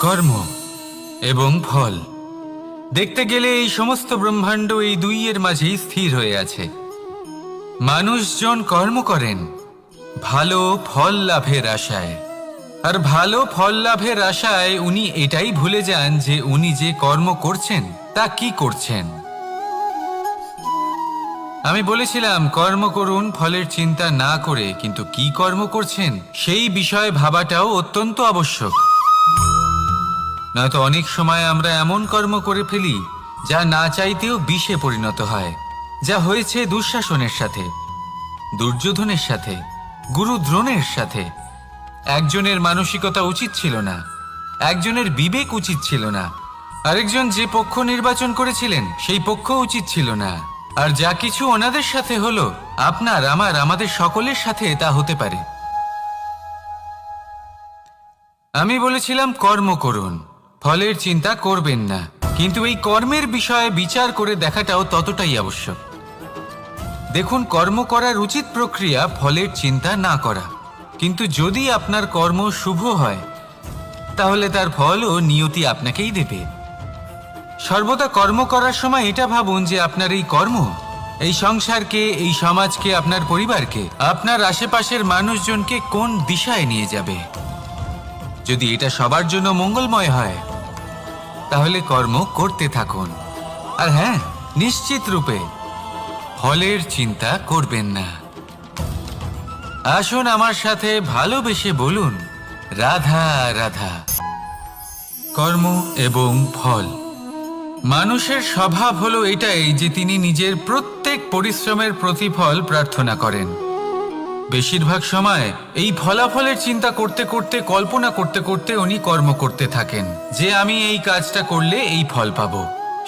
কর্ম এবং ফল। দেখতে গেলে এই সমস্ত ব্রহ্মাণ্ড এই দুইয়ের মাঝেই স্থির হয়ে আছে। মানুষজন কর্ম করেন ভালো ফল লাভের আশায়, আর ভালো ফল লাভের আশায় উনি এটাই ভুলে যান যে উনি যে কর্ম করছেন তা কি করছেন। আমি বলেছিলাম কর্ম করুন ফলের চিন্তা না করে, কিন্তু কি কর্ম করছেন সেই বিষয়ে ভাবাটাও অত্যন্ত আবশ্যক। নয়তো অনেক সময় আমরা এমন কর্ম করে ফেলি যা না চাইতেও বিষে পরিণত হয়, যা হয়েছে দুঃশাসনের সাথে, দুর্যোধনের সাথে, গুরু দ্রোণের সাথে। একজনের মানসিকতা উচিত ছিল না, একজনের বিবেক উচিত ছিল না, আরেকজন যে পক্ষ নির্বাচন করেছিলেন সেই পক্ষ উচিত ছিল না। আর যা কিছু ওনাদের সাথে হলো, আপনার আমার আমাদের সকলের সাথে তা হতে পারে। আমি বলেছিলাম কর্ম করুন, ফলের চিন্তা করবেন না, কিন্তু এই কর্মের বিষয়ে বিচার করে দেখাটাও ততটাই আবশ্যক। দেখুন, কর্ম করার উচিত প্রক্রিয়া ফলের চিন্তা না করা, কিন্তু যদি আপনার কর্ম শুভ হয় তাহলে তার ফলও নিয়তি আপনাকেই দেবে। সর্বদা কর্ম করার সময় এটা ভাবুন যে আপনার এই কর্ম এই সংসারকে, এই সমাজকে, আপনার পরিবারকে, আপনার আশেপাশের মানুষজনকে কোন দিশায় নিয়ে যাবে। যদি এটা সবার জন্য মঙ্গলময় হয় তাহলে কর্ম করতে থাকুন। আর হ্যাঁ, নিশ্চিত রূপে ফলের চিন্তা করবেন না। আসুন আমার সাথে ভালোবেসে বলুন, রাধা রাধা। কর্ম এবং ফল। মানুষের স্বভাব হলো এটাই যে তিনি নিজের প্রত্যেক পরিশ্রমের প্রতিফল প্রার্থনা করেন। বেশিরভাগ সময় এই ফলাফলের চিন্তা করতে করতে, কল্পনা করতে করতে উনি কর্ম করতে থাকেন যে আমি এই কাজটা করলে এই ফল পাবো।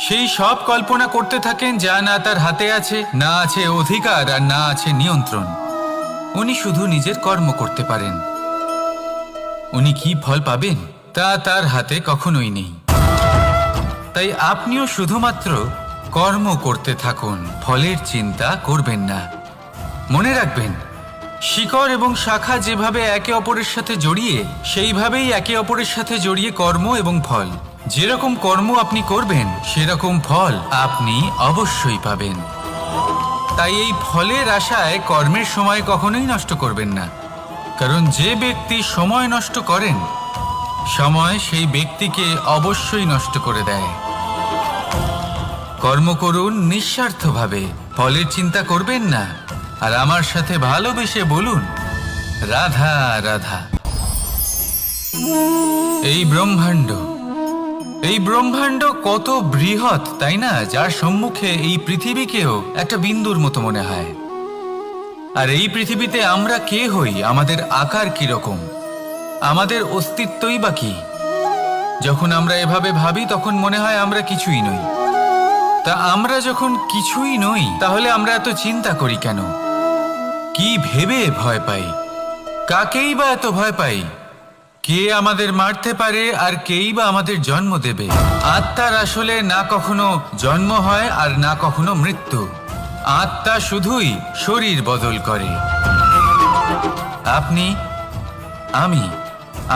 সেই সব কল্পনা করতে থাকেন যা না তার হাতে আছে, না আছে অধিকার, আর না আছে নিয়ন্ত্রণ। উনি শুধু নিজের কর্ম করতে পারেন। উনি কি ফল পাবেন তা তার হাতে কখনোই নেই। তাই আপনিও শুধুমাত্র কর্ম করতে থাকুন, ফলের চিন্তা করবেন না। মনে রাখবেন, শিকড় এবং শাখা যেভাবে একে অপরের সাথে জড়িয়ে, সেইভাবেই একে অপরের সাথে জড়িয়ে কর্ম এবং ফল। যেরকম কর্ম আপনি করবেন সেরকম ফল আপনি অবশ্যই পাবেন। তাই এই ফলের আশায় কর্মের সময় কখনোই নষ্ট করবেন না, কারণ যে ব্যক্তি সময় নষ্ট করেন, সময় সেই ব্যক্তিকে অবশ্যই নষ্ট করে দেয়। কর্ম করুন নিঃস্বার্থভাবে, ফলের চিন্তা করবেন না, আর আমার সাথে ভালোবেসে বলুন, রাধা রাধা। এই ব্রহ্মাণ্ড কত বৃহৎ, তাই না? যার সম্মুখে এই পৃথিবীকেও একটা বিন্দুর মতো মনে হয়। আর এই পৃথিবীতে আমরা কে হই, আমাদের আকার কিরকম, আমাদের অস্তিত্বই বা কি? যখন আমরা এভাবে ভাবি তখন মনে হয় আমরা কিছুই নই। তা আমরা যখন কিছুই নই, তাহলে আমরা এত চিন্তা করি কেন? কি ভেবে ভয় পাই? কাকেই বা এত ভয় পাই? কে আমাদের মারতে পারে আর কেই বা আমাদের জন্ম দেবে? আত্মার আসলে না কখনো জন্ম হয় আর না কখনো মৃত্যু। আত্মা শুধুই শরীর বদল করে। আপনি, আমি,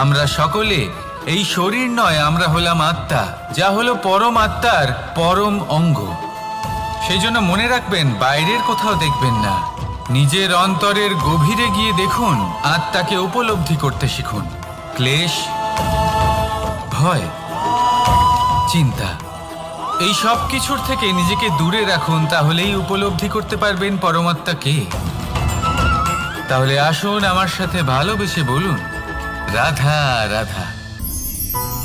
আমরা সকলে এই শরীর নয়, আমরা হলাম আত্মা, যা হলো পরম আত্মার পরম অঙ্গ। সেই জন্য মনে রাখবেন, বাইরের কোথাও দেখবেন না, নিজের অন্তরের গভীরে গিয়ে দেখুন, আত্মাকে উপলব্ধি করতে শিখুন। ক্লেশ, ভয়, চিন্তা, এই সব কিছুর থেকে নিজেকে দূরে রাখুন, তাহলেই উপলব্ধি করতে পারবেন পরমাত্মাকে। তাহলে আসুন আমার সাথে ভালোবেসে বলুন, রাধা রাধা।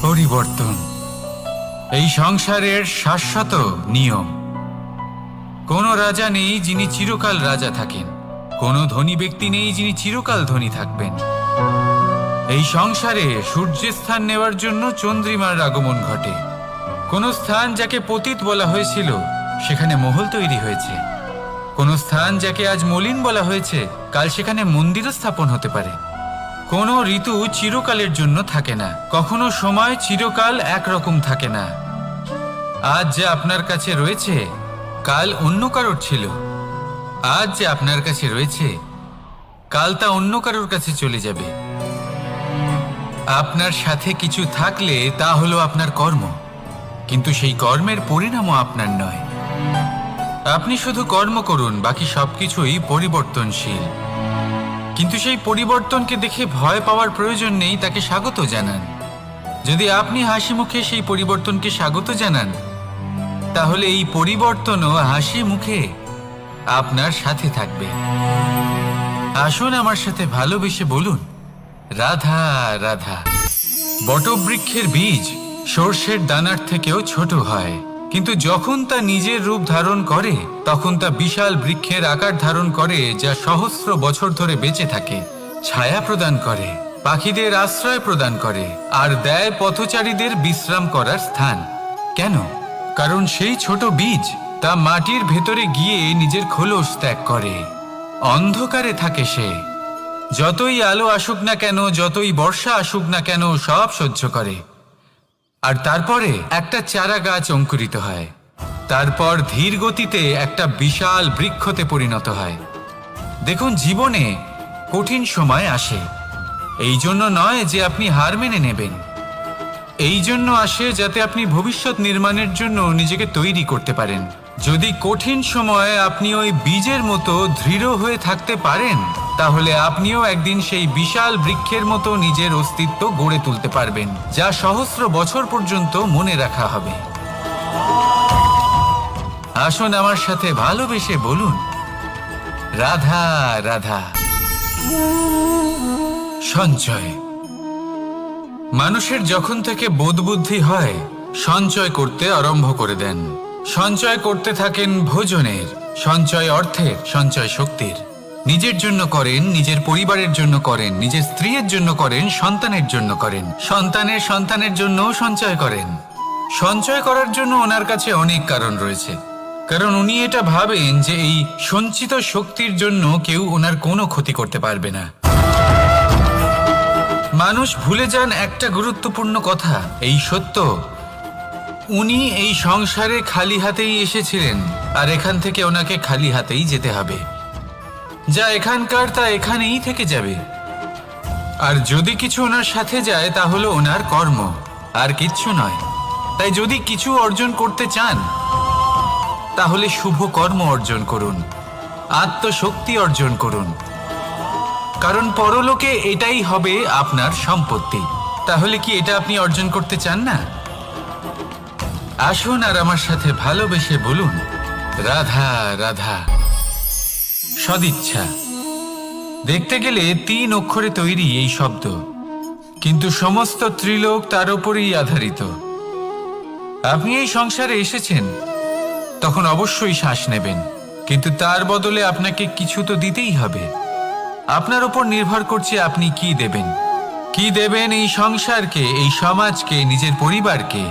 পরিবর্তন এই সংসারের শাশ্বত নিয়ম। কোনো রাজা নেই যিনি চিরকাল রাজা থাকেন, কোনো ধনী ব্যক্তি নেই যিনি চিরকাল ধনী থাকবেন। এই সংসারে সূর্যের স্থান নেওয়ার জন্য চন্দ্রিমার আগমন ঘটে। কোন স্থান যাকে পতিত বলা হয়েছিল সেখানে মহল তৈরি হয়েছে। কোন স্থান যাকে আজ মলিন বলা হয়েছে কাল সেখানে মন্দিরও স্থাপন হতে পারে। কোনো ঋতু চিরকালের জন্য থাকে না, কখনো সময় চিরকাল একরকম থাকে না। আজ যে আপনার কাছে রয়েছে কাল অন্য কারোর ছিল, আজ যে আপনার কাছে রয়েছে কাল তা অন্য কারোর কাছে চলে যাবে। আপনার সাথে কিছু থাকলে তা হলো আপনার কর্ম, কিন্তু সেই কর্মের পরিণামও আপনার নয়। আপনি শুধু কর্ম করুন, বাকি সবকিছুই পরিবর্তনশীল। কিন্তু সেই পরিবর্তনকে দেখে ভয় পাওয়ার প্রয়োজন নেই, তাকে স্বাগত জানান। যদি আপনি হাসি মুখে সেই পরিবর্তনকে স্বাগত জানান, তাহলে এই পরিবর্তনও হাসি মুখে আপনার সাথে থাকবে। আসুন আমার সাথে ভালোবেসে বলুন, রাধা রাধা। বটবৃক্ষের বীজ সর্ষের দানার থেকেও ছোট হয়, কিন্তু যখন তা নিজের রূপ ধারণ করে তখন তা বিশাল বৃক্ষের আকার ধারণ করে, যা সহস্র বছর ধরে বেঁচে থাকে, ছায়া প্রদান করে, পাখিদের আশ্রয় প্রদান করে, আর দেয় পথচারীদের বিশ্রাম করার স্থান। কেন? কারণ সেই ছোট বীজ তা মাটির ভেতরে গিয়ে নিজের খোলস ত্যাগ করে। অন্ধকারে থাকে সে, যতই আলো আসুক না কেন, যতই বর্ষা আসুক না কেন, সব সহ্য করে। আর তারপরে একটা চারা গাছ অঙ্কুরিত হয়, তারপর ধীর গতিতে একটা বিশাল বৃক্ষতে পরিণত হয়। দেখুন, জীবনে কঠিন সময় আসে, এই জন্য নয় যে আপনি হার মেনে নেবেন। এই জন্য আসে যাতে আপনি ভবিষ্যৎ নির্মাণের জন্য নিজেকে তৈরি করতে পারেন। যদি কঠিন সময়ে আপনি ওই বীজের মতো দৃঢ় হয়ে থাকতে পারেন, তাহলে আপনিও একদিন সেই বিশাল বৃক্ষের মতো নিজের অস্তিত্ব গড়ে তুলতে পারবেন, যা সহস্র বছর পর্যন্ত মনে রাখা হবে। আসুন আমার সাথে ভালোবেসে বলুন, রাধা রাধা। সঞ্চয়। মানুষের যখন থেকে বোধবুদ্ধি হয়, সঞ্চয় করতে আরম্ভ করে দেন। সঞ্চয় করতে থাকেন ভোজনের, সঞ্চয় অর্থের, সঞ্চয় শক্তির। নিজের জন্য করেন, নিজের পরিবারের জন্য করেন, নিজের স্ত্রীর জন্য করেন, সন্তানের জন্য করেন, সন্তানের সন্তানের জন্যও সঞ্চয় করেন। সঞ্চয় করার জন্য ওনার কাছে অনেক কারণ রয়েছে, কারণ উনি এটা ভাবেন যে এই সঞ্চিত শক্তির জন্য কেউ ওনার কোনো ক্ষতি করতে পারবে না। মানুষ ভুলে যান একটা গুরুত্বপূর্ণ কথা, এই সত্য, উনি এই সংসারে খালি হাতেই এসেছিলেন, আর এখান থেকে ওনাকে খালি হাতেই যেতে হবে। যা এখানকার তা এখানেই থেকে যাবে। আর যদি কিছু ওনার সাথে যায় তা হলো ওনার কর্ম, আর কিচ্ছু নয়। তাই যদি কিছু অর্জন করতে চান, তাহলে শুভ কর্ম অর্জন করুন, আত্মশক্তি অর্জন করুন, কারণ পরলোকে এটাই হবে আপনার সম্পত্তি। তাহলে কি এটা আপনি অর্জন করতে চান না? আসুন আর আমার সাথে ভালোবেসে বলুন, রাধা রাধা। সদিচ্ছা। দেখতে গেলে 3 অক্ষরে তৈরি এই শব্দ, কিন্তু সমস্ত ত্রিলোক তার উপরেই আধারিত। আপনি এই সংসারে এসেছেন, তখন অবশ্যই শ্বাস নেবেন, কিন্তু তার বদলে আপনাকে কিছু তো দিতেই হবে। আপনার উপর নির্ভর করছে আপনি কি দেবেন। কি দেবেন এই সংসারকে, এই সমাজকে, নিজের পরিবারকে,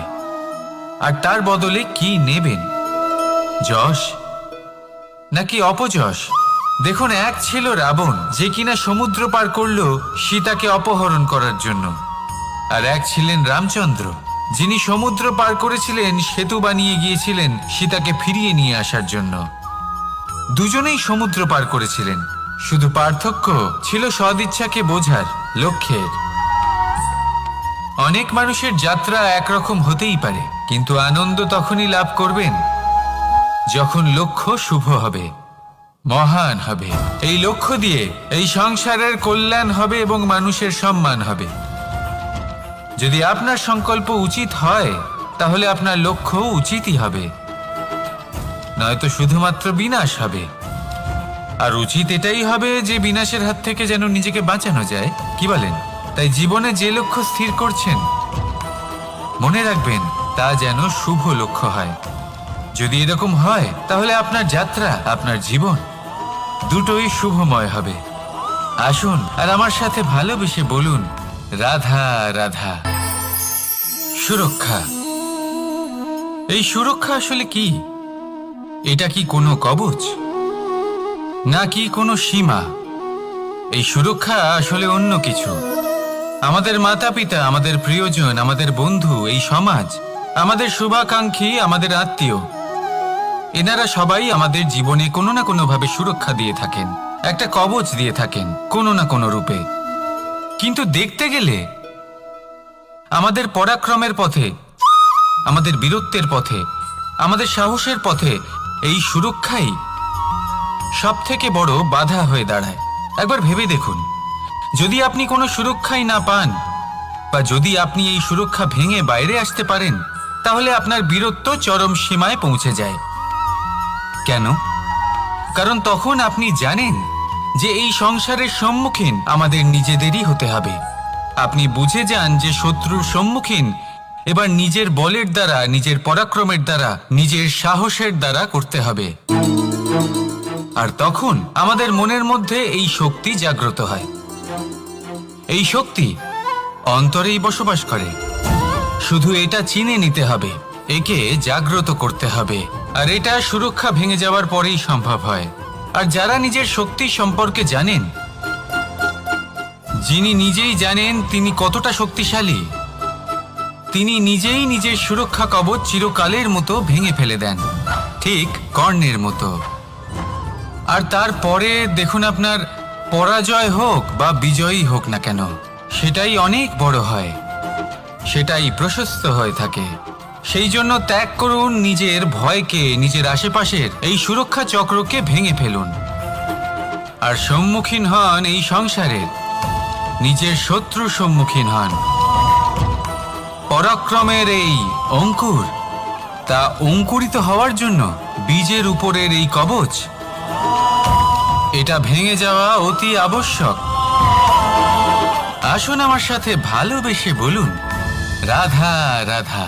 আর তার বদলে কি নেবেন? যশ নাকি অপযশ? দেখুন, এক ছিল রাবণ, যে কিনা সমুদ্র পার করল সীতাকে অপহরণ করার জন্য, আর এক ছিলেন রামচন্দ্র, যিনি সমুদ্র পার করেছিলেন, সেতু বানিয়ে গিয়েছিলেন সীতাকে ফিরিয়ে নিয়ে আসার জন্য। দুজনেই সমুদ্র পার করেছিলেন, শুধু পার্থক্য ছিল সদিচ্ছাকে বোঝার, লক্ষ্যের। অনেক মানুষের যাত্রা একরকম হতেই পারে, কিন্তু আনন্দ তখনই লাভ করবেন যখন লক্ষ্য শুভ হবে, মহান হবে। এই লক্ষ্য দিয়ে এই সংসারের কল্যাণ হবে এবং মানুষের সম্মান হবে। যদি আপনার সংকল্প উচিত হয়, তাহলে আপনার লক্ষ্য উচিতই হবে, নয়তো শুধুমাত্র বিনাশ হবে। আর উচিত এটাই হবে যে বিনাশের হাত থেকে যেন নিজেকে বাঁচানো যায়, কি বলেন? তাই জীবনে যে লক্ষ্য স্থির করছেন, মনে রাখবেন তা যেন শুভ লক্ষ্য হয়। যদি এরকম হয়, তাহলে আপনার যাত্রা, আপনার জীবন দুটোই শুভময় হবে। আসুন আর আমার সাথে ভালোবেসে বলুন, রাধা রাধা। সুরক্ষা। এই সুরক্ষা আসলে কি? এটা কি কোনো কবচ নাকি কোনো সীমা? এই সুরক্ষা আসলে অন্য কিছু। আমাদের মাতা পিতা, আমাদের প্রিয়জন, আমাদের বন্ধু, এই সমাজ, আমাদের শুভাকাঙ্ক্ষী, আমাদের আত্মীয়, এনারা সবাই আমাদের জীবনে কোনো না কোনো ভাবে সুরক্ষা দিয়ে থাকেন, একটা কবচ দিয়ে থাকেন কোনো না কোনো রূপে। কিন্তু দেখতে গেলে আমাদের পরাক্রমের পথে, আমাদের বীরত্বের পথে, আমাদের সাহসের পথে এই সুরক্ষাই সব থেকে বড় বাধা হয়ে দাঁড়ায়। একবার ভেবে দেখুন, যদি আপনি কোনো সুরক্ষাই না পান বা যদি আপনি এই সুরক্ষা ভেঙে বাইরে আসতে পারেন, তাহলে আপনার বীরত্ব চরম সীমায় পৌঁছে যায়। কেন? কারণ তখন আপনি জানেন যে এই সংসারের সম্মুখীন আমাদের নিজেদেরই হতে হবে। আপনি বুঝে যান যে শত্রুর সম্মুখীন এবার নিজের বলের দ্বারা, নিজের পরাক্রমের দ্বারা, নিজের সাহসের দ্বারা করতে হবে। আর তখন আমাদের মনের মধ্যে এই শক্তি জাগ্রত হয়। এই শক্তি অন্তরেই বসবাস করে। শুধু এটা চিনে নিতে হবে, একে জাগ্রত করতে হবে। আর এটা সুরক্ষা ভেঙে যাওয়ার পরেই সম্ভব হয়। আর যারা নিজের শক্তি সম্পর্কে জানেন, যিনি নিজেই জানেন তিনি কতটা শক্তিশালী, তিনি নিজেই নিজের সুরক্ষা কবচ চিরকালের মতো ভেঙে ফেলে দেন, ঠিক কর্ণের মতো। আর তারপরে দেখুন, আপনার পরাজয় হোক বা বিজয়ী হোক না কেন, সেটাই অনেক বড় হয়, সেটাই প্রশস্ত হয়ে থাকে। সেই জন্য ত্যাগ করুন নিজের ভয়কে, নিজের আশেপাশের এই সুরক্ষা চক্রকে ভেঙে ফেলুন। আর সম্মুখীন হন এই সংসারের নিজের শত্রুর সম্মুখীন হন। পরাক্রমের এই অঙ্কুর, তা অঙ্কুরিত হওয়ার জন্য বীজের উপরের এই কবচ, এটা ভেঙে যাওয়া অতি আবশ্যক। আসুন আমার সাথে ভালোবেসে বলুন, রাধা রাধা।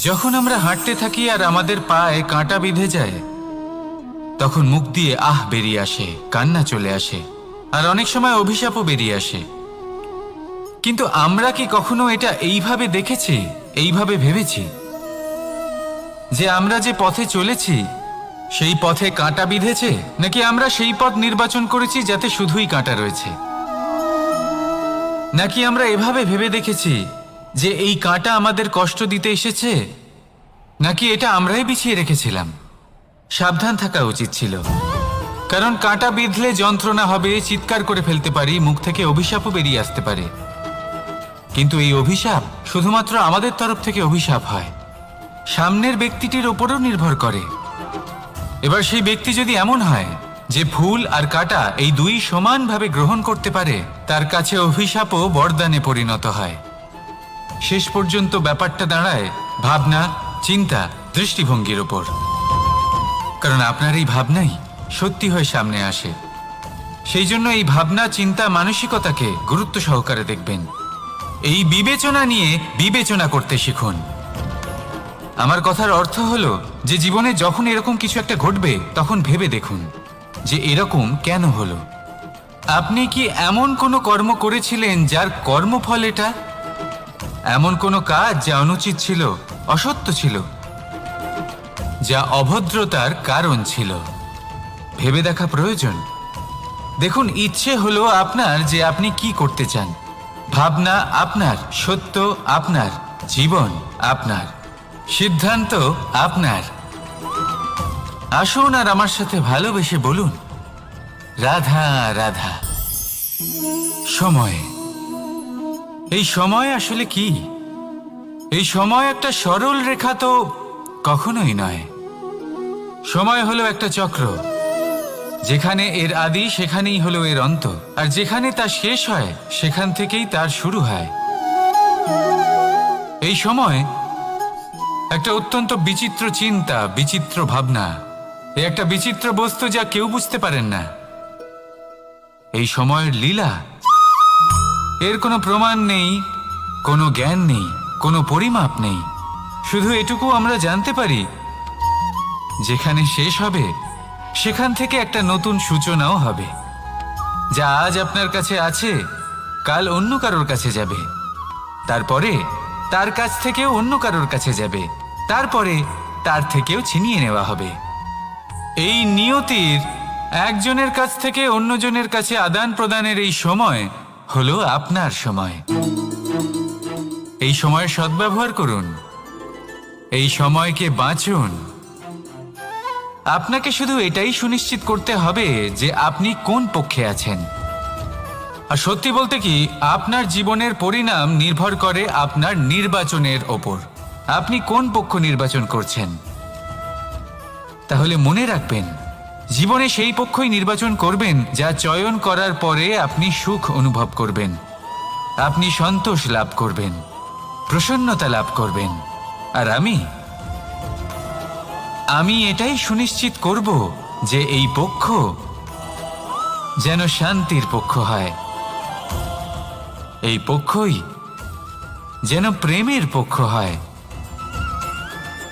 যখন আমরা হাঁটতে থাকি আর আমাদের পায়ে কাঁটা বিঁধে যায়, তখন মুখ দিয়ে আহ বেরিয়ে আসে, কান্না চলে আসে, আর অনেক সময় অভিশাপও বেরিয়ে আসে। কিন্তু আমরা কি কখনো এটা এইভাবে দেখেছি, এইভাবে ভেবেছি যে আমরা যে পথে চলেছি সেই পথে কাঁটা বিঁধেছে, নাকি আমরা সেই পথ নির্বাচন করেছি যাতে শুধুই কাঁটা রয়েছে? নাকি আমরা এভাবে ভেবে দেখেছি যে এই কাঁটা আমাদের কষ্ট দিতে এসেছে, নাকি এটা আমরাই বিছিয়ে রেখেছিলাম? সাবধান থাকা উচিত ছিল, কারণ কাঁটা বিঁধলে যন্ত্রণা হবে, চিৎকার করে ফেলতে পারি, মুখ থেকে অভিশাপও বেরিয়ে আসতে পারে। কিন্তু এই অভিশাপ শুধুমাত্র আমাদের তরফ থেকে অভিশাপ হয়, সামনের ব্যক্তিটির ওপরও নির্ভর করে। এবার সেই ব্যক্তি যদি এমন হয় যে ফুল আর কাঁটা এই দুই সমানভাবে গ্রহণ করতে পারে, তার কাছে অভিশাপও বরদানে পরিণত হয়। শেষ পর্যন্ত ব্যাপারটা দাঁড়ায় ভাবনা, চিন্তা, দৃষ্টিভঙ্গির ওপর। কারণ আপনার এই ভাবনাই সত্যি হয়ে সামনে আসে। সেই জন্য এই ভাবনা, চিন্তা, মানসিকতাকে গুরুত্ব সহকারে দেখবেন। এই বিবেচনা নিয়ে বিবেচনা করতে শিখুন। আমার কথার অর্থ হলো যে জীবনে যখন এরকম কিছু একটা ঘটবে, তখন ভেবে দেখুন যে এরকম কেন হলো। আপনি কি এমন কোনো কর্ম করেছিলেন যার কর্মফল এটা? এমন কোনো কাজ যা অনুচিত ছিল, অসত্য ছিল, যা অভদ্রতার কারণ ছিল? ভেবে দেখা প্রয়োজন। দেখুন, ইচ্ছে হলো আপনার যে আপনি কি করতে চান, ভাবনা আপনার, সত্য আপনার, জীবন আপনার, সিদ্ধান্ত আপনার। আসুন আর আমার সাথে ভালোবেসে বলুন, রাধা রাধা। সময়, এই সময় আসলে কি? এই সময় একটা সরল রেখা তো কখনোই নয়। সময় হলো একটা চক্র, যেখানে এর আদি সেখানেই হলো এর অন্ত, আর যেখানে তা শেষ হয় সেখান থেকেই তার শুরু হয়। এই সময় একটা অত্যন্ত বিচিত্র চিন্তা, বিচিত্র ভাবনা, একটা বিচিত্র বস্তু যা কেউ বুঝতে পারেন না। এই সময়ের লীলা, এর কোনো প্রমাণ নেই, কোনো জ্ঞান নেই, কোনো পরিমাপ নেই। শুধু এটুকু আমরা জানতে পারি, যেখানে শেষ হবে সেখান থেকে একটা নতুন সূচনাও হবে। যা আজ আপনার কাছে আছে, কাল অন্য কারোর কাছে যাবে, তারপরে তার কাছ থেকেও অন্য কারোর কাছে যাবে, তারপরে তার থেকেও ছিনিয়ে নেওয়া হবে। এই নিয়তির একজনের কাছ থেকে অন্যজনের কাছে আদান প্রদানের এই সময় হলো আপনার সময়। এই সময়ের সদ্ব্যবহার করুন, এই সময়কে বাঁচুন। আপনাকে শুধু এটাই সুনিশ্চিত করতে হবে যে আপনি কোন পক্ষে আছেন। আর সত্যি বলতে কি, আপনার জীবনের পরিণাম নির্ভর করে আপনার নির্বাচনের ওপর। আপনি কোন পক্ষ নির্বাচন করছেন। তাহলে মনে রাখবেন, জীবনে সেই পক্ষই নির্বাচন করবেন যা চয়ন করার পরে আপনি সুখ অনুভব করবেন, আপনি সন্তোষ লাভ করবেন, প্রসন্নতা লাভ করবেন। আর আমি এটাই সুনিশ্চিত করব যে এই পক্ষ যেন শান্তির পক্ষ হয়, এই পক্ষই যেন প্রেমের পক্ষ হয়।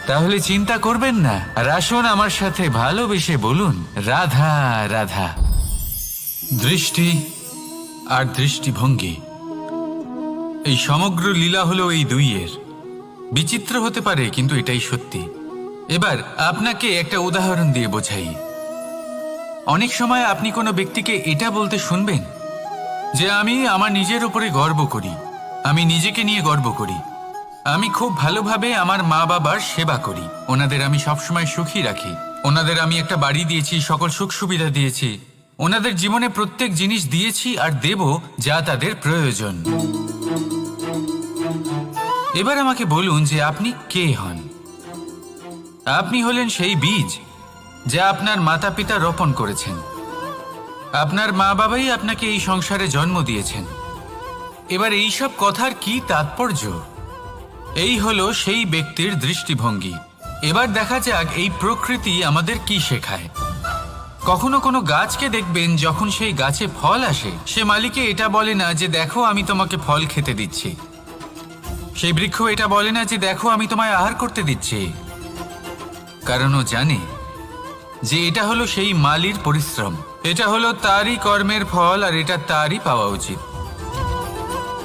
তাহলে চিন্তা করবেন না, আর আসুন আমার সাথে ভালোবেসে বলুন, রাধা রাধা। দৃষ্টি আর দৃষ্টিভঙ্গি, এই সমগ্র লীলা হলো এই দুইয়ের। বিচিত্র হতে পারে, কিন্তু এটাই সত্যি। এবার আপনাকে একটা উদাহরণ দিয়ে বোঝাই। অনেক সময় আপনি কোনো ব্যক্তিকে এটা বলতে শুনবেন যে আমি আমার নিজের উপরে গর্ব করি, আমি নিজেকে নিয়ে গর্ব করি, আমি খুব ভালোভাবে আমার মা বাবার সেবা করি, ওনাদের আমি সবসময় সুখী রাখি, ওনাদের আমি একটা বাড়ি দিয়েছি, সকল সুখ সুবিধা দিয়েছি, ওনাদের জীবনে প্রত্যেক জিনিস দিয়েছি আর দেব যা তাদের প্রয়োজন। এবার আমাকে বলুন যে আপনি কে হন। আপনি হলেন সেই বীজ যা আপনার মাতা পিতা রোপণ করেছেন। আপনার মা বাবাই আপনাকে এই সংসারে জন্ম দিয়েছেন। এবার এই সব কথার কি তাৎপর্য? এই হলো সেই ব্যক্তির দৃষ্টিভঙ্গি। এবার দেখা যাক এই প্রকৃতি আমাদের কি শেখায়। কখনো কোনো গাছকে দেখবেন, যখন সেই গাছে ফল আসে, সে মালিকে এটা বলে না যে দেখো আমি তোমাকে ফল খেতে দিচ্ছি। সেই বৃক্ষ এটা বলে না যে দেখো আমি তোমায় আহার করতে দিচ্ছি, কারণ ও জানে যে এটা হলো সেই মালির পরিশ্রম, এটা হলো তারই কর্মের ফল, আর এটা তারই পাওয়া উচিত।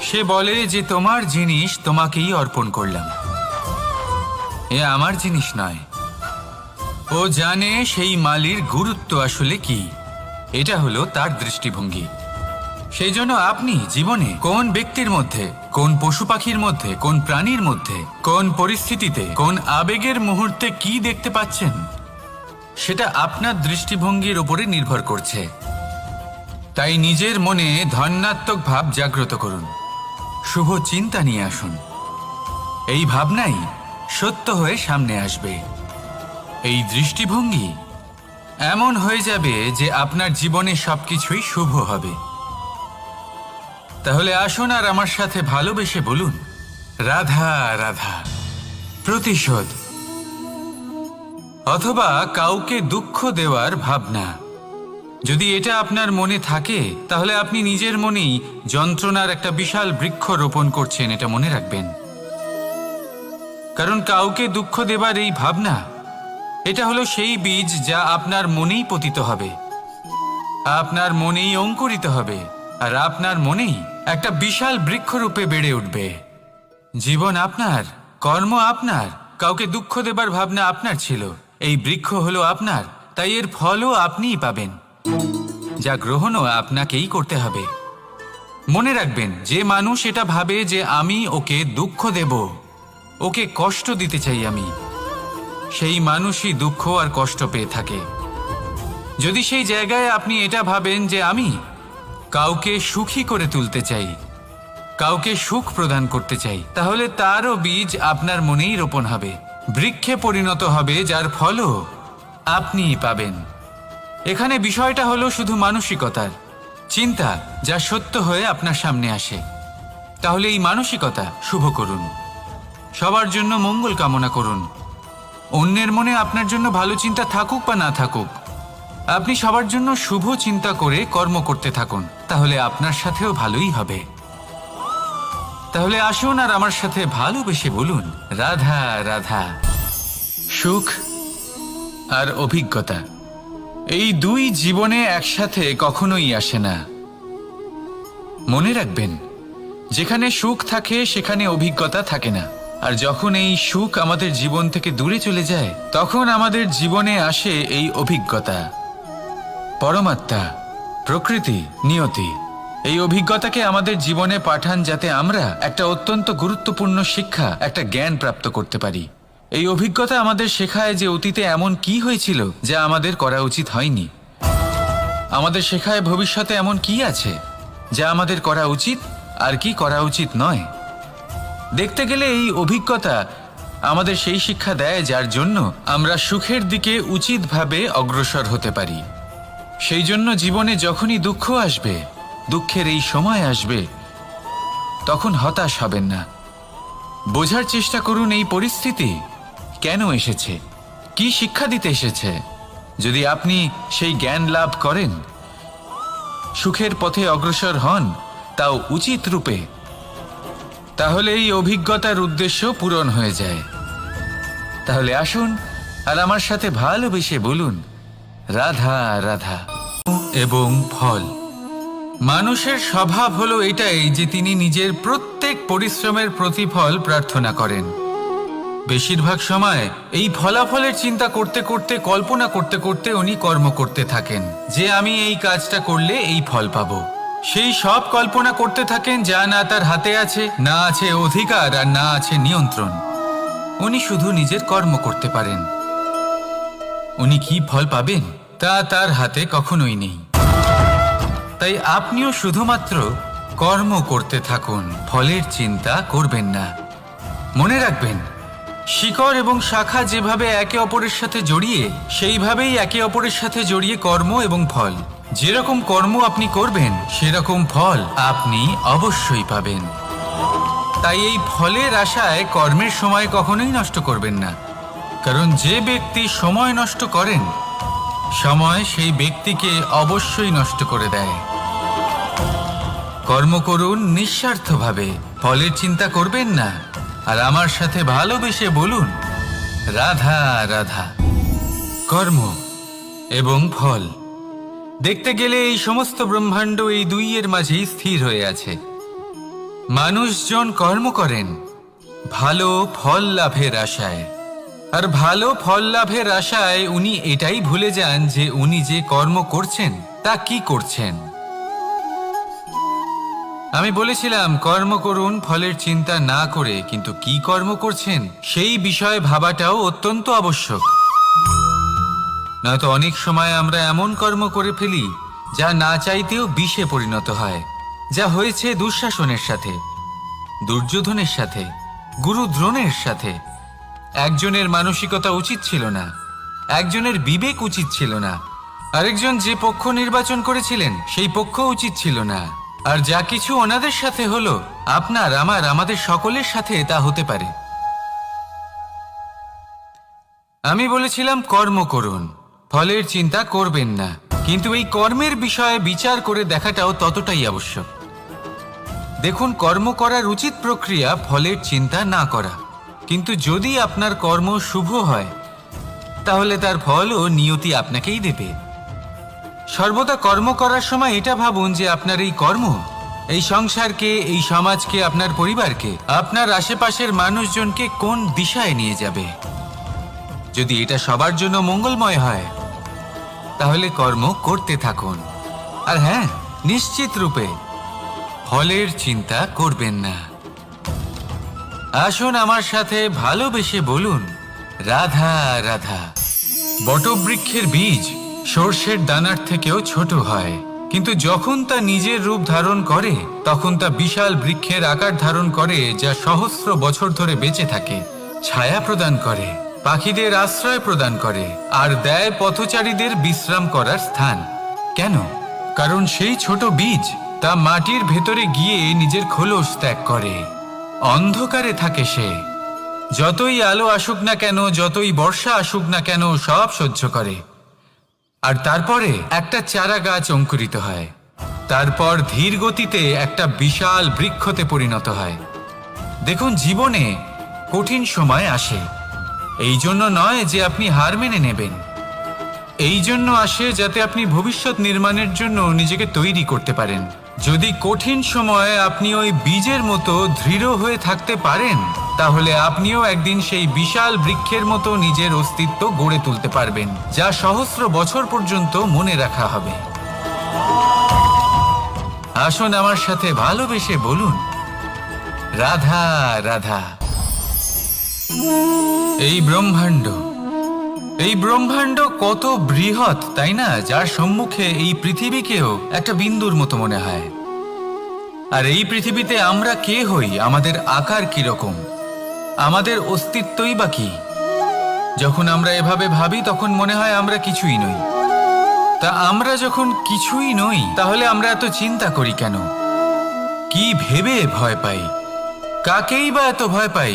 সে বলে যে তোমার জিনিস তোমাকেই অর্পণ করলাম, এ আমার জিনিস নয়। ও জানে সেই মালির গুরুত্ব আসলে কি। এটা হলো তার দৃষ্টিভঙ্গি। সেই জন্য আপনি জীবনে কোন ব্যক্তির মধ্যে, কোন পশু পাখির মধ্যে, কোন প্রাণীর মধ্যে, কোন পরিস্থিতিতে, কোন আবেগের মুহূর্তে কি দেখতে পাচ্ছেন, সেটা আপনার দৃষ্টিভঙ্গির উপরে নির্ভর করছে। তাই নিজের মনে ধনাত্মক ভাব জাগ্রত করুন, শুভ চিন্তা নিয়ে আসুন। এই ভাবনাই সত্য হয়ে সামনে আসবে। এই দৃষ্টিভঙ্গি এমন হয়ে যাবে যে আপনার জীবনে সবকিছুই শুভ হবে। তাহলে আসুন আর আমার সাথে ভালোবেসে বলুন, রাধা রাধা। প্রতিশোধ অথবা কাউকে দুঃখ দেওয়ার ভাবনা, যদি এটা আপনার মনে থাকে, তাহলে আপনি নিজের মনেই যন্ত্রণার একটা বিশাল বৃক্ষ রোপণ করছেন, এটা মনে রাখবেন। কারণ কাউকে দুঃখ দেবার এই ভাবনা, এটা হলো সেই বীজ যা আপনার মনেই পতিত হবে, আপনার মনেই অঙ্কুরিত হবে, আর আপনার মনেই একটা বিশাল বৃক্ষরূপে বেড়ে উঠবে। জীবন আপনার, কর্ম আপনার, কাউকে দুঃখ দেবার ভাবনা আপনার ছিল, এই বৃক্ষ হলো আপনার, তাই এর ফলও আপনিই পাবেন, যা গ্রহণও আপনাকেই করতে হবে। মনে রাখবেন, যে মানুষ এটা ভাবে যে আমি ওকে দুঃখ দেব, ওকে কষ্ট দিতে চাই আমি, সেই মানুষই দুঃখ আর কষ্ট পেয়ে থাকে। যদি সেই জায়গায় আপনি এটা ভাবেন যে আমি কাউকে সুখী করে তুলতে চাই, কাউকে সুখ প্রদান করতে চাই, তাহলে তারও বীজ আপনার মনেই রোপণ হবে, বৃক্ষে পরিণত হবে, যার ফলও আপনিই পাবেন। এখানে বিষয়টা হলো শুধু মানসিকতার চিন্তা, যা সত্য হয়ে আপনার সামনে আসে। তাহলে এই মানসিকতা শুভ করুন, সবার জন্য মঙ্গল কামনা করুন। অন্যের মনে আপনার জন্য ভালো চিন্তা থাকুক বা না থাকুক, আপনি সবার জন্য শুভ চিন্তা করে কর্ম করতে থাকুন, তাহলে আপনার সাথেও ভালোই হবে। তাহলে আসুন আর আমার সাথে ভালোবেসে বলুন, রাধা রাধা। সুখ আর অভিজ্ঞতা, এই দুই জীবনে একসাথে কখনোই আসে না। মনে রাখবেন, যেখানে সুখ থাকে সেখানে অভিজ্ঞতা থাকে না, আর যখন এই সুখ আমাদের জীবন থেকে দূরে চলে যায়, তখন আমাদের জীবনে আসে এই অভিজ্ঞতা। পরমাত্মা, প্রকৃতি, নিয়তি এই অভিজ্ঞতাকে আমাদের জীবনে পাঠান, যাতে আমরা একটা অত্যন্ত গুরুত্বপূর্ণ শিক্ষা, একটা জ্ঞান প্রাপ্ত করতে পারি। এই অভিজ্ঞতা আমাদের শেখায় যে অতীতে এমন কি হয়েছিল যা আমাদের করা উচিত হয়নি, আমাদের শেখায় ভবিষ্যতে এমন কি আছে যা আমাদের করা উচিত আর কি করা উচিত নয়। দেখতে গেলে এই অভিজ্ঞতা আমাদের সেই শিক্ষা দেয় যার জন্য আমরা সুখের দিকে উচিতভাবে অগ্রসর হতে পারি। সেই জন্য জীবনে যখনই দুঃখ আসবে, দুঃখের এই সময় আসবে, তখন হতাশ হবেন না। বোঝার চেষ্টা করুন এই পরিস্থিতি কেন এসেছে, কি শিক্ষা দিতে এসেছে। যদি আপনি সেই জ্ঞান লাভ করেন, সুখের পথে অগ্রসর হন, তাও উচিত রূপে, তাহলে এই অভিজ্ঞতার উদ্দেশ্য পূরণ হয়ে যায়। তাহলে আসুন আর আমার সাথে ভালোবেসে বলুন, রাধা রাধা। এবং ফল, মানুষের স্বভাব হলো এটাই যে তিনি নিজের প্রত্যেক পরিশ্রমের প্রতিফল প্রার্থনা করেন। বেশিরভাগ সময় এই ফলাফলের চিন্তা করতে করতে, কল্পনা করতে করতে উনি কর্ম করতে থাকেন যে আমি এই কাজটা করলে এই ফল পাবো। সেই সব কল্পনা করতে থাকেন যা না তার হাতে আছে, না আছে অধিকার, আর না আছে নিয়ন্ত্রণ। উনি শুধু নিজের কর্ম করতে পারেন। উনি কি ফল পাবেন তা তার হাতে কখনোই নেই। তাই আপনিও শুধুমাত্র কর্ম করতে থাকুন, ফলের চিন্তা করবেন না। মনে রাখবেন, শিকড় এবং শাখা যেভাবে একে অপরের সাথে জড়িয়ে, সেইভাবেই একে অপরের সাথে জড়িয়ে কর্ম এবং ফল। যেরকম কর্ম আপনি করবেন সেরকম ফল আপনি অবশ্যই পাবেন। তাই এই ফলের আশায় কর্মের সময় কখনোই নষ্ট করবেন না, কারণ যে ব্যক্তি সময় নষ্ট করেন, সময় সেই ব্যক্তিকে অবশ্যই নষ্ট করে দেয়। কর্ম করুন নিঃস্বার্থভাবে, ফলের চিন্তা করবেন না, আর আমার সাথে ভালোবেসে বলুন, রাধা রাধা। কর্ম এবং ফল, দেখতে গেলে এই সমস্ত ব্রহ্মাণ্ড এই দুইয়ের মাঝেই স্থির হয়ে আছে। মানুষজন কর্ম করেন ভালো ফল লাভের আশায়, আর ভালো ফল লাভের আশায় উনি এটাই ভুলে যান যে উনি যে কর্ম করছেন তা কি করছেন। আমি বলেছিলাম কর্ম করুন ফলের চিন্তা না করে, কিন্তু কি কর্ম করছেন সেই বিষয়ে ভাবাটাও অত্যন্ত আবশ্যক। নয়তো অনেক সময় আমরা এমন কর্ম করে ফেলি যা না চাইতেও বিষে পরিণত হয়, যা হয়েছে দুঃশাসনের সাথে, দুর্যোধনের সাথে, গুরু দ্রোণের সাথে। একজনের মানসিকতা উচিত ছিল না, একজনের বিবেক উচিত ছিল না, আরেকজন যে পক্ষ নির্বাচন করেছিলেন সেই পক্ষ উচিত ছিল না। আর যা কিছু ওনাদের সাথে হলো, আপনার, আমার, আমাদের সকলের সাথে তা হতে পারে। আমি বলেছিলাম কর্ম করুন, ফলের চিন্তা করবেন না, কিন্তু এই কর্মের বিষয়ে বিচার করে দেখাটাও ততটাই আবশ্যক। দেখুন, কর্ম করার উচিত প্রক্রিয়া ফলের চিন্তা না করা, কিন্তু যদি আপনার কর্ম শুভ হয় তাহলে তার ফল ও নিয়তি আপনাকেই দেবে। সর্বদা কর্ম করার সময় এটা ভাবুন যে আপনার এই কর্ম এই সংসারকে, এই সমাজকে, আপনার পরিবারকে, আপনার আশেপাশের মানুষজনকে কোন দিশায় নিয়ে যাবে। যদি এটা সবার জন্য মঙ্গলময় হয় তাহলে কর্ম করতে থাকুন। আর হ্যাঁ, নিশ্চিত রূপে ফলের চিন্তা করবেন না। আসুন আমার সাথে ভালোবেসে বলুন, রাধা রাধা। বটবৃক্ষের বীজ সর্ষের দানার থেকেও ছোট হয়, কিন্তু যখন তা নিজের রূপ ধারণ করে তখন তা বিশাল বৃক্ষের আকার ধারণ করে, যা সহস্র বছর ধরে বেঁচে থাকে, ছায়া প্রদান করে, পাখিদের আশ্রয় প্রদান করে, আর দেয় পথচারীদের বিশ্রাম করার স্থান। কেন? কারণ সেই ছোট বীজ তা মাটির ভেতরে গিয়ে নিজের খোলস ত্যাগ করে। অন্ধকারে থাকে সে, যতই আলো আসুক না কেন, যতই বর্ষা আসুক না কেন, সব সহ্য করে। আর তারপরে একটা চারা গাছ অঙ্কুরিত হয়, তারপর ধীর গতিতে একটা বিশাল বৃক্ষতে পরিণত হয়। দেখুন, জীবনে কঠিন সময় আসে, এই জন্য নয় যে আপনি হার মেনে নেবেন, এই জন্য আসে যাতে আপনি ভবিষ্যৎ নির্মাণের জন্য নিজেকে তৈরি করতে পারেন। যদি কঠিন সময়ে আপনি ওই বীজের মতো দৃঢ় হয়ে থাকতে পারেন, তাহলে আপনিও একদিন সেই বিশাল বৃক্ষের মতো নিজের অস্তিত্ব গড়ে তুলতে পারবেন, যা সহস্র বছর পর্যন্ত মনে রাখা হবে। আসুন আমার সাথে ভালোবেসে বলুন, রাধা রাধা। এই ব্রহ্মাণ্ড কত বৃহৎ, তাই না? যার সম্মুখে এই পৃথিবীকেও একটা বিন্দুর মতো মনে হয়। আর এই পৃথিবীতে আমরা কে হই, আমাদের আকার কিরকম, আমাদের অস্তিত্বই বা কি? যখন আমরা এভাবে ভাবি তখন মনে হয় আমরা কিছুই নই। তা আমরা যখন কিছুই নই তাহলে আমরা এত চিন্তা করি কেন? কি ভেবে ভয় পাই? কাকেই বা এত ভয় পাই?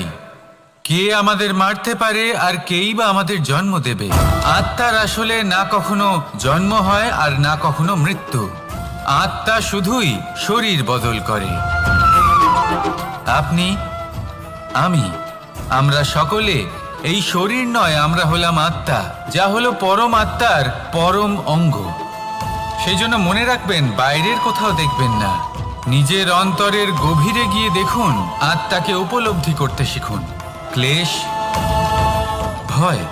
কে আমাদের মারতে পারে আর কেই বা আমাদের জন্ম দেবে? আত্মার আসলে না কখনো জন্ম হয় আর না কখনো মৃত্যু। আত্মা শুধুই শরীর বদল করে। আপনি, আমি, আমরা সকলে এই শরীর নয়, আমরা হলাম আত্মা, যা হলো পরম আত্মার পরম অঙ্গ। সেই জন্য মনে রাখবেন, বাইরের কোথাও দেখবেন না, নিজের অন্তরের গভীরে গিয়ে দেখুন, আত্মাকে উপলব্ধি করতে শিখুন। ক্লেশ, ভয়,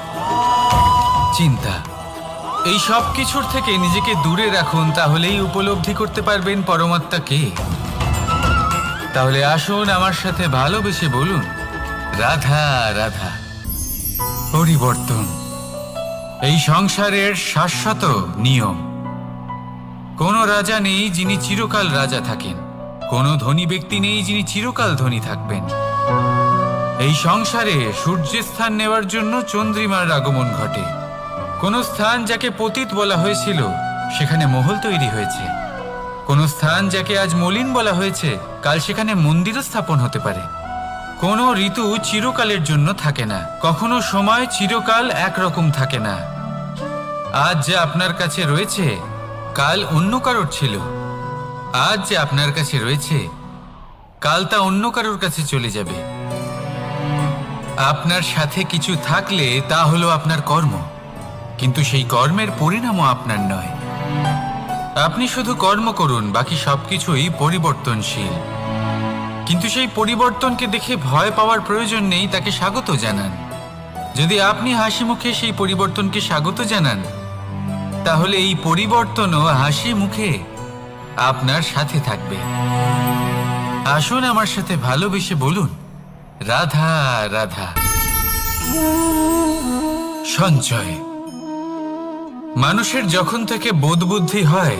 চিন্তা, এই সব কিছুর থেকে নিজেকে দূরে রাখুন, তাহলেই উপলব্ধি করতে পারবেন পরমাত্মা কে। তাহলে আসুন আমার সাথে ভালোবেসে বলুন, রাধা রাধা। পরিবর্তন এই সংসারের শাশ্বত নিয়ম। কোনো রাজা নেই যিনি চিরকাল রাজা থাকেন, কোনো ধনী ব্যক্তি নেই যিনি চিরকাল ধনী থাকবেন। এই সংসারে সূর্যের স্থান নেওয়ার জন্য চন্দ্রিমার আগমন ঘটে। কোন স্থান যাকে পতিত বলা হয়েছিল সেখানে মহল তৈরি হয়েছে। কোন স্থান যাকে আজ মলিন বলা হয়েছে কাল সেখানে মন্দিরও স্থাপন হতে পারে। কোনো ঋতু চিরকালের জন্য থাকে না, কখনো সময় চিরকাল একরকম থাকে না। আজ যে আপনার কাছে রয়েছে কাল অন্য কারোর ছিল। আজ যে আপনার কাছে রয়েছে কাল তা অন্য কারোর কাছে চলে যাবে। আপনার সাথে কিছু থাকলে তা হলো আপনার কর্ম, কিন্তু সেই কর্মের পরিণামও আপনার নয়। আপনি শুধু কর্ম করুন, বাকি সবকিছুই পরিবর্তনশীল। কিন্তু সেই পরিবর্তনকে দেখে ভয় পাওয়ার প্রয়োজন নেই, তাকে স্বাগত জানান। যদি আপনি হাসি মুখে সেই পরিবর্তনকে স্বাগত জানান, তাহলে এই পরিবর্তনও হাসি মুখে আপনার সাথে থাকবে। আসুন আমার সাথে ভালোবেসে বলুন, রাধা রাধা। সঞ্চয়। মানুষের যখন থেকে বোধ বুদ্ধি হয়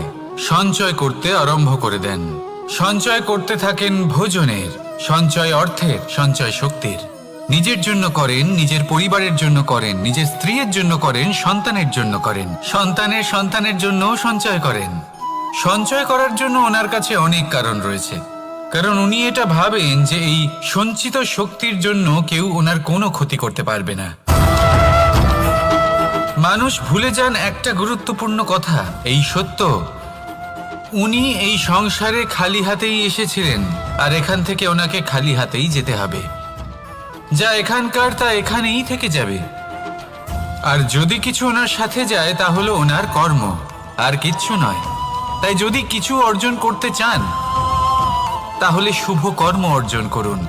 সঞ্চয় করতে আরম্ভ করে দেন। সঞ্চয় করতে থাকেন ভোজনের, সঞ্চয় অর্থের, সঞ্চয় শক্তির। নিজের জন্য করেন, নিজের পরিবারের জন্য করেন, নিজের স্ত্রীর জন্য করেন, সন্তানের জন্য করেন, সন্তানের সন্তানের জন্যও সঞ্চয় করেন। সঞ্চয় করার জন্য ওনার কাছে অনেক কারণ রয়েছে, কারণ উনি এটা ভাবেন যে এই সঞ্চিত শক্তির জন্য কেউ ওনার কোনো ক্ষতি করতে পারবে না। মানুষ ভুলে যান একটা গুরুত্বপূর্ণ কথা, এই সত্য, উনি এই সংসারে খালি হাতেই এসেছিলেন আর এখান থেকে ওনাকে খালি হাতেই যেতে হবে। যা এখানকার তা এখানেই থেকে যাবে। আর যদি কিছু ওনার সাথে যায় তা হলো ওনার কর্ম, আর কিচ্ছু নয়। তাই যদি কিছু অর্জন করতে চান তাহলে শুভ কর্ম অর্জন করুন,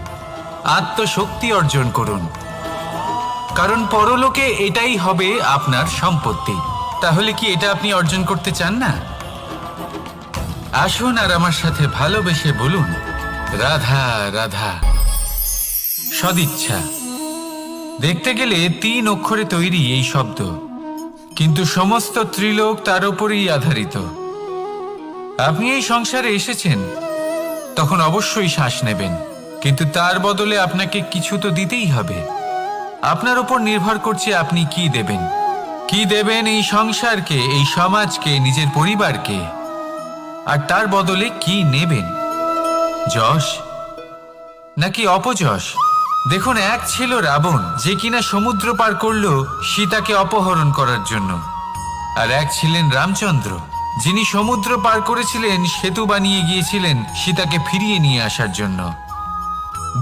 আত্মশক্তি অর্জন করুন, কারণ পরলোকে এটাই হবে আপনার সম্পত্তি। তাহলে কি এটা আপনি অর্জন করতে চান না? আসুন আর আমার সাথে ভালোবেসে বলুন, রাধা রাধা। সদিচ্ছা। দেখতে গেলে 3 অক্ষরে তৈরি এই শব্দ, কিন্তু সমস্ত ত্রিলোক তার উপরেই আধারিত। আপনি এই সংসারে এসেছেন, তখন অবশ্যই শ্বাস নেবেন, কিন্তু তার বদলে আপনাকে কিছু তো দিতেই হবে। আপনার উপর নির্ভর করছে আপনি কি দেবেন। কি দেবেন এই সংসারকে, এই সমাজকে, নিজের পরিবারকে, আর তার বদলে কি নেবেন? যশ নাকি অপযশ? দেখুন, এক ছিল রাবণ, যে কিনা সমুদ্র পার করল সীতাকে অপহরণ করার জন্য, আর এক ছিলেন রামচন্দ্র, যিনি সমুদ্র পার করেছিলেন, সেতু বানিয়ে গিয়েছিলেন সীতাকে ফিরিয়ে নিয়ে আসার জন্য।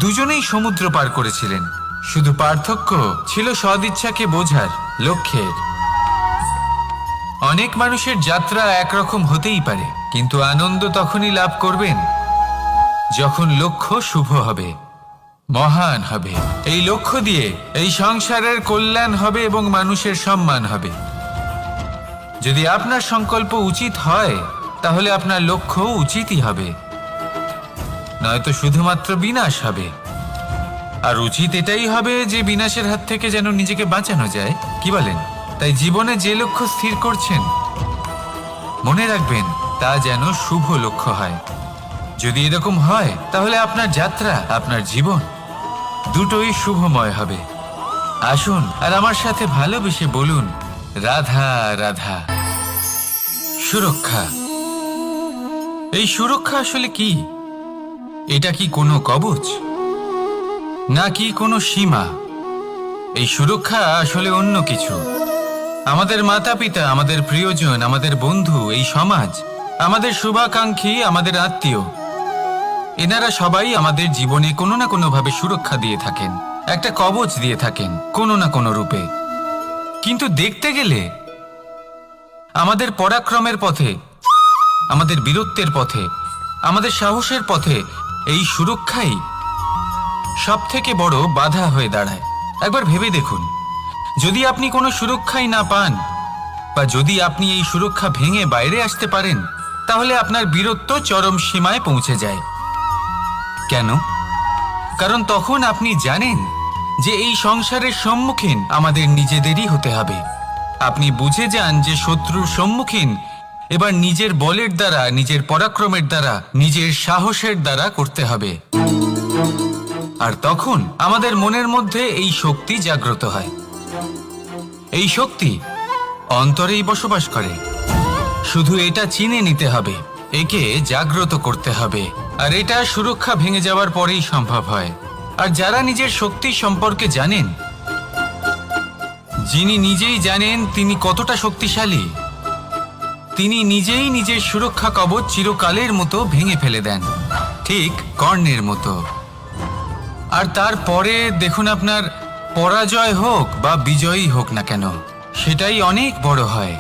দুজনেই সমুদ্র পার করেছিলেন, শুধু পার্থক্য ছিল সদিচ্ছাকে বোঝার, লক্ষ্যের। অনেক মানুষের যাত্রা একরকম হতেই পারে, কিন্তু আনন্দ তখনই লাভ করবেন যখন লক্ষ্য শুভ হবে, মহান হবে। এই লক্ষ্য দিয়ে এই সংসারের কল্যাণ হবে এবং মানুষের সম্মান হবে। যদি আপনার সংকল্প উচিত হয় তাহলে আপনার লক্ষ্য উচিতই হবে, নয়তো শুধুমাত্র বিনাশ হবে। আর উচিত এটাই হবে যে বিনাশের হাত থেকে যেন নিজেকে বাঁচানো যায়, কি বলেন? তাই জীবনে যে লক্ষ্য স্থির করছেন মনে রাখবেন তা যেন শুভ লক্ষ্য হয়। যদি এরকম হয় তাহলে আপনার যাত্রা, আপনার জীবন দুটোই শুভময় হবে। আসুন আর আমার সাথে ভালোবেসে বলুন, রাধা রাধা। সুরক্ষা। এই সুরক্ষা আসলে কি? এটা কি কোনো কবচ, নাকি কোনো সীমা? এই সুরক্ষা আসলে অন্য কিছু। আমাদের মাতা পিতা, আমাদের প্রিয়জন, আমাদের বন্ধু, এই সমাজ, আমাদের শুভাকাঙ্ক্ষী, আমাদের আত্মীয়, এনারা সবাই আমাদের জীবনে কোনো না কোনোভাবে সুরক্ষা দিয়ে থাকেন, একটা কবচ দিয়ে থাকেন কোনো না কোনো রূপে। কিন্তু দেখতে গেলে আমাদের পরাক্রমের পথে, আমাদের বীরত্বের পথে, আমাদের সাহসের পথে এই সুরক্ষাই সব থেকে বড় বাধা হয়ে দাঁড়ায়। একবার ভেবে দেখুন, যদি আপনি কোনো সুরক্ষাই না পান, বা যদি আপনি এই সুরক্ষা ভেঙে বাইরে আসতে পারেন, তাহলে আপনার বীরত্ব চরম সীমায় পৌঁছে যায়। কেন? কারণ তখন আপনি জানেন যে এই সংসারের সম্মুখীন আমাদের নিজেদেরই হতে হবে। আপনি বুঝে যান যে শত্রুর সম্মুখীন এবার নিজের বলের দ্বারা, নিজের পরাক্রমের দ্বারা, নিজের সাহসের দ্বারা করতে হবে। আর তখন আমাদের মনের মধ্যে এই শক্তি জাগ্রত হয়। এই শক্তি অন্তরেই বসবাস করে। শুধু এটা চিনে নিতে হবে, একে জাগ্রত করতে হবে। আর এটা সুরক্ষা ভেঙে যাওয়ার পরেই সম্ভব হয়। আর যারা নিজের শক্তি সম্পর্কে জানেন, যিনি নিজেই জানেন তিনি কতটা শক্তিশালী, তিনি নিজেই নিজের সুরক্ষা কবচ চিরকালের মতো ভেঙে ফেলে দেন, ঠিক কর্ণের মতো। আর তারপরে দেখুন, আপনার পরাজয় হোক বা বিজয়ী হোক না কেন, সেটাই অনেক বড় হয়,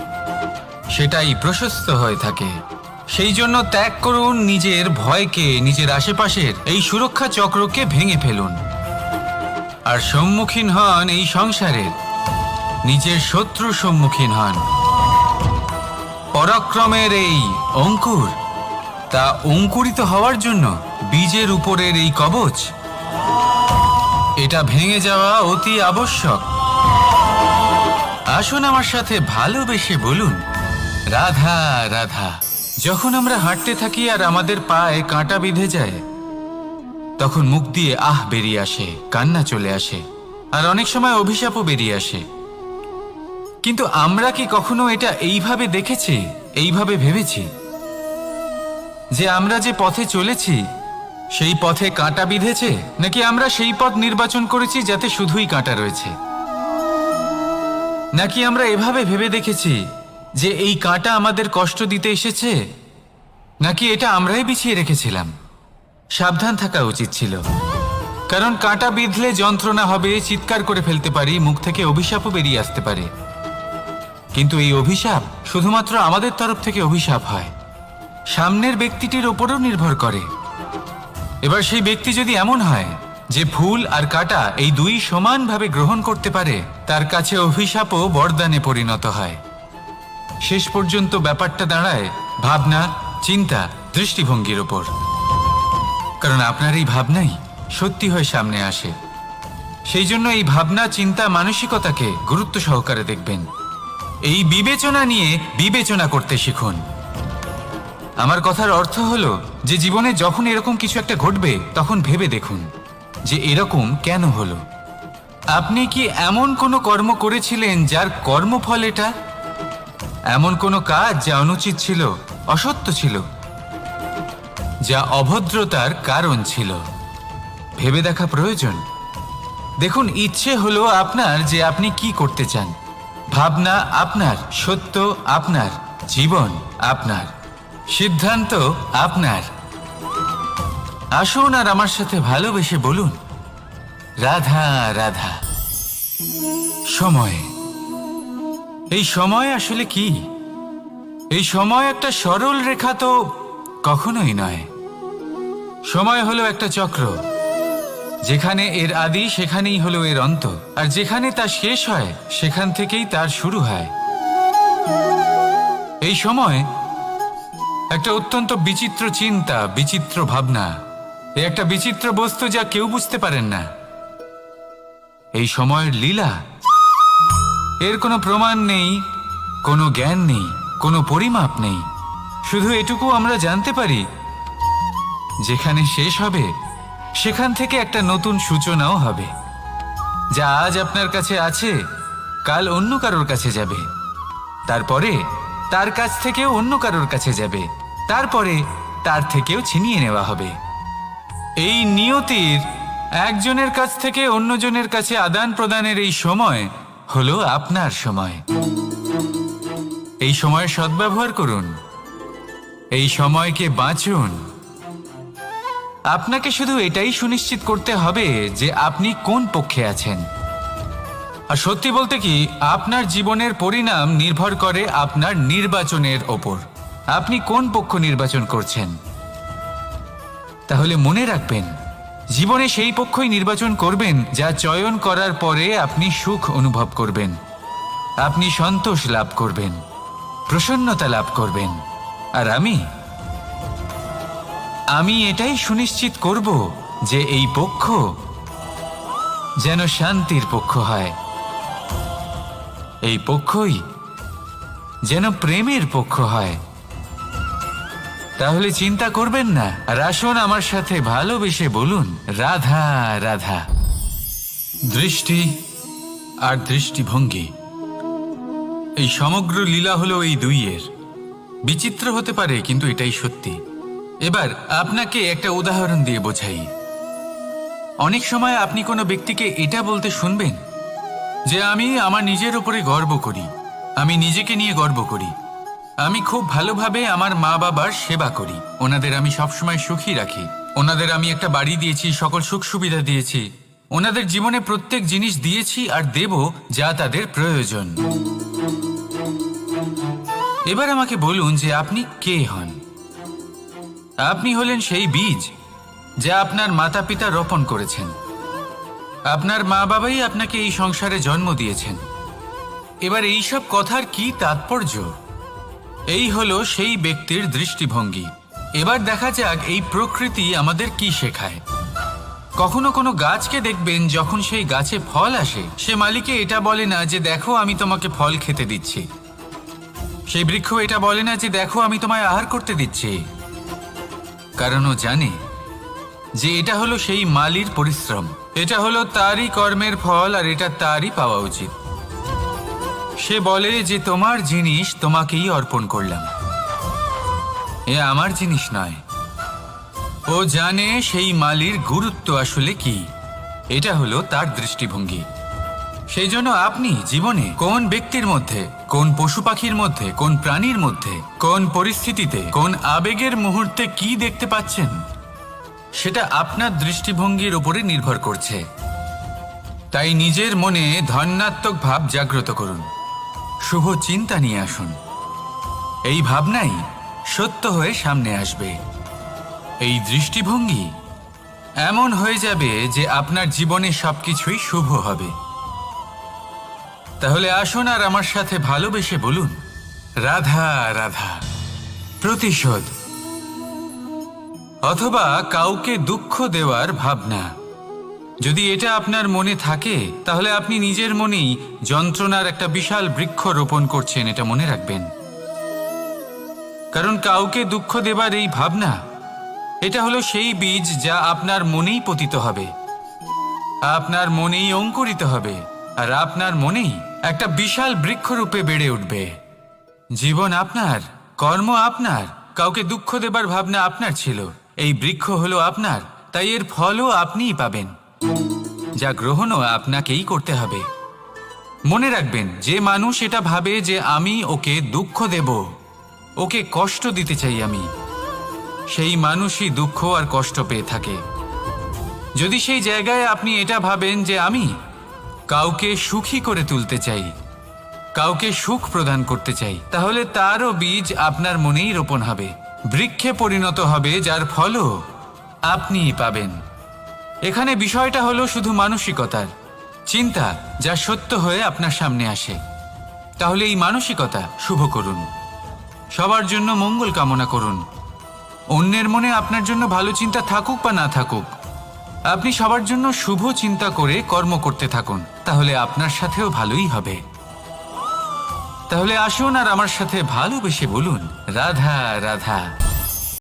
সেটাই প্রশস্ত হয়ে থাকে। সেই জন্য ত্যাগ করুন নিজের ভয়কে, নিজের আশেপাশের এই সুরক্ষা চক্রকে ভেঙে ফেলুন, আর সম্মুখীন হন এই সংসারের নিজের শত্রুর সম্মুখীন হন। পরাক্রমের এই অঙ্কুর, তা অঙ্কুরিত হওয়ার জন্য বীজের উপরের এই কবচ, এটা ভেঙে যাওয়া অতি আবশ্যক। আসুন আমার সাথে ভালোবেসে বলুন, রাধা রাধা। যখন আমরা হাঁটতে থাকি আর আমাদের পায়ে কাঁটা বিঁধে যায়, তখন মুখ দিয়ে আহ বেরিয়ে আসে, কান্না চলে আসে, আর অনেক সময় অভিশাপও বেরিয়ে আসে। কিন্তু আমরা কি কখনো এটা এইভাবে দেখেছি, এইভাবে ভেবেছি যে আমরা যে পথে চলেছি সেই পথে কাঁটা বিঁধেছে, নাকি আমরা সেই পথ নির্বাচন করেছি যাতে শুধুই কাঁটা রয়েছে? নাকি আমরা এভাবে ভেবে দেখেছি যে এই কাঁটা আমাদের কষ্ট দিতে এসেছে, নাকি এটা আমরাই বিছিয়ে রেখেছিলাম? সাবধান থাকা উচিত ছিল, কারণ কাঁটা বিঁধলে যন্ত্রণা হবে, চিৎকার করে ফেলতে পারি, মুখ থেকে অভিশাপও বেরিয়ে আসতে পারে। কিন্তু এই অভিশাপ শুধুমাত্র আমাদের তরফ থেকে অভিশাপ হয়, সামনের ব্যক্তিটির ওপরও নির্ভর করে। এবার সেই ব্যক্তি যদি এমন হয় যে ফুল আর কাঁটা এই দুই সমানভাবে গ্রহণ করতে পারে, তার কাছে অভিশাপও বরদানে পরিণত হয়। শেষ পর্যন্ত ব্যাপারটা দাঁড়ায় ভাবনা, চিন্তা, দৃষ্টিভঙ্গির ওপর। কারণ আপনার এই ভাবনাই সত্যি হয়ে সামনে আসে। সেই জন্য এই ভাবনা, চিন্তা, মানসিকতাকে গুরুত্ব সহকারে দেখবেন। এই বিবেচনা নিয়ে বিবেচনা করতে শিখুন। আমার কথার অর্থ হলো যে জীবনে যখন এরকম কিছু একটা ঘটবে, তখন ভেবে দেখুন যে এরকম কেন হলো। আপনি কি এমন কোনো কর্ম করেছিলেন যার কর্মফল এটা? এমন কোনো কাজ যা অনুচিত ছিল, অসত্য ছিল, যা অভদ্রতার কারণ ছিল? ভেবে দেখা প্রয়োজন। দেখুন, ইচ্ছে হলো আপনার যে আপনি কি করতে চান, ভাবনা আপনার, সত্য আপনার, জীবন আপনার, সিদ্ধান্ত আপনার। আসুন আর আমার সাথে ভালোবেসে বলুন, রাধা রাধা। সময়। এই সময় আসলে কি? এই সময় একটা সরল রেখা তো কখনোই নয়। সময় হলো একটা চক্র, যেখানে এর আদি সেখানেই হলো এর অন্ত, আর যেখানে তা শেষ হয় সেখান থেকেই তার শুরু হয়। এই সময় একটা অত্যন্ত বিচিত্র চিন্তা, বিচিত্র ভাবনা, এ একটা বিচিত্র বস্তু যা কেউ বুঝতে পারেন না। এই সময়ের লীলা, এর কোনো প্রমাণ নেই, কোনো জ্ঞান নেই, কোনো পরিমাপ নেই। শুধু এটুকু আমরা জানতে পারি যেখানে শেষ হবে সেখান থেকে একটা নতুন সূচনাও হবে। যা আজ আপনার কাছে আছে কাল অন্য কারোর কাছে যাবে, তারপরে তার কাছ থেকেও অন্য কারোর কাছে যাবে, তারপরে তার থেকেও ছিনিয়ে নেওয়া হবে। এই নিয়তির একজনের কাছ থেকে অন্যজনের কাছে আদান প্রদানের এই সময় হলো আপনার সময়। এই সময়ের সদ্ব্যবহার করুন, এই সময়কে বাঁচুন। আপনাকে শুধু এটাই সুনিশ্চিত করতে হবে যে আপনি কোন পক্ষে আছেন। আর সত্যি বলতে কি, আপনার জীবনের পরিণাম নির্ভর করে আপনার নির্বাচনের ওপর। আপনি কোন পক্ষ নির্বাচন করছেন। তাহলে মনে রাখবেন, জীবনে সেই পক্ষই নির্বাচন করবেন যা চয়ন করার পরে আপনি সুখ অনুভব করবেন, আপনি সন্তোষ লাভ করবেন, প্রসন্নতা লাভ করবেন। আর আমি এটাই সুনিশ্চিত করব যে এই পক্ষ যেন শান্তির পক্ষ হয়, এই পক্ষই যেন প্রেমের পক্ষ হয়। তাহলে চিন্তা করবেন না, আর আসুন আমার সাথে ভালোবেসে বলুন, রাধা রাধা। দৃষ্টি আর দৃষ্টিভঙ্গি, এই সমগ্র লীলা হলো এই দুইয়ের। বিচিত্র হতে পারে, কিন্তু এটাই সত্যি। এবার আপনাকে একটা উদাহরণ দিয়ে বোঝাই। অনেক সময় আপনি কোনো ব্যক্তিকে এটা বলতে শুনবেন যে আমি আমার নিজের উপরে গর্ব করি, আমি নিজেকে নিয়ে গর্ব করি, আমি খুব ভালোভাবে আমার মা বাবার সেবা করি, ওনাদের আমি সবসময় সুখী রাখি, ওনাদের আমি একটা বাড়ি দিয়েছি, সকল সুখ সুবিধা দিয়েছি, ওনাদের জীবনে প্রত্যেক জিনিস দিয়েছি আর দেব যা তাদের প্রয়োজন। এবার আমাকে বলুন যে আপনি কে হন। আপনি হলেন সেই বীজ যা আপনার মাতা পিতা রোপণ করেছেন। আপনার মা বাবাই আপনাকে এই সংসারে জন্ম দিয়েছেন। এবার এইসব কথার কি তাৎপর্য? এই হলো সেই ব্যক্তির দৃষ্টিভঙ্গি। এবার দেখা যাক এই প্রকৃতি আমাদের কি শেখায়। কখনো কোনো গাছকে দেখবেন, যখন সেই গাছে ফল আসে, সে মালিকে এটা বলে না যে দেখো আমি তোমাকে ফল খেতে দিচ্ছি। সেই বৃক্ষ এটা বলে না যে দেখো আমি তোমায় আহার করতে দিচ্ছি, কারণ ও জানে যে এটা হলো সেই মালির পরিশ্রম, এটা হলো তারই কর্মের ফল, আর এটা তারই পাওয়া উচিত। সে বলে যে তোমার জিনিস তোমাকেই অর্পণ করলাম, এ আমার জিনিস নয়। ও জানে সেই মালির গুরুত্ব আসলে কি। এটা হলো তার দৃষ্টিভঙ্গি। সেই জন্য আপনি জীবনে কোন ব্যক্তির মধ্যে, কোন পশু পাখির মধ্যে, কোন প্রাণীর মধ্যে, কোন পরিস্থিতিতে, কোন আবেগের মুহূর্তে কি দেখতে পাচ্ছেন, সেটা আপনার দৃষ্টিভঙ্গির উপরে নির্ভর করছে। তাই নিজের মনে ধন্যাত্মক ভাব জাগ্রত করুন, শুভ চিন্তা নিয়ে আসুন। এই ভাবনাই সত্য হয়ে সামনে আসবে। এই দৃষ্টিভঙ্গি এমন হয়ে যাবে যে আপনার জীবনে সবকিছুই শুভ হবে। তাহলে আসুন আর আমার সাথে ভালোবেসে বলুন, রাধা রাধা। প্রতিশোধ অথবা কাউকে দুঃখ দেওয়ার ভাবনা, যদি এটা আপনার মনে থাকে, তাহলে আপনি নিজের মনেই যন্ত্রণার একটা বিশাল বৃক্ষ রোপণ করছেন, এটা মনে রাখবেন। কারণ কাউকে দুঃখ দেবার এই ভাবনা, এটা হলো সেই বীজ যা আপনার মনেই পতিত হবে, আপনার মনেই অঙ্কুরিত হবে, আর আপনার মনেই একটা বিশাল বৃক্ষরূপে বেড়ে উঠবে। জীবন আপনার, কর্ম আপনার, কাউকে দুঃখ দেবার ভাবনা আপনার ছিল, এই বৃক্ষ হলো আপনার, তাই এর ফলও আপনিই পাবেন, যা গ্রহণও আপনাকেই করতে হবে। মনে রাখবেন, যে মানুষ এটা ভাবে যে আমি ওকে দুঃখ দেব, ওকে কষ্ট দিতে চাই আমি, সেই মানুষই দুঃখ আর কষ্ট পেয়ে থাকে। যদি সেই জায়গায় আপনি এটা ভাবেন যে আমি কাউকে সুখী করে তুলতে চাই, কাউকে সুখ প্রদান করতে চাই, তাহলে তারও বীজ আপনার মনেই রোপণ হবে, বৃক্ষে পরিণত হবে, যার ফলও আপনিই পাবেন। এখানে বিষয়টা হলো শুধু মানসিকতার চিন্তা, যা সত্য হয়ে আপনার সামনে আসে। তাহলে এই মানসিকতা শুভ করুন, সবার জন্য মঙ্গল কামনা করুন। অন্যের মনে আপনার জন্য ভালো চিন্তা থাকুক বা না থাকুক, আপনি সবার জন্য শুভ চিন্তা করে কর্ম করতে থাকুন, তাহলে আপনার সাথেও ভালোই হবে। তাহলে আসুন আর আমার সাথে ভালোবেসে বলুন, রাধা রাধা।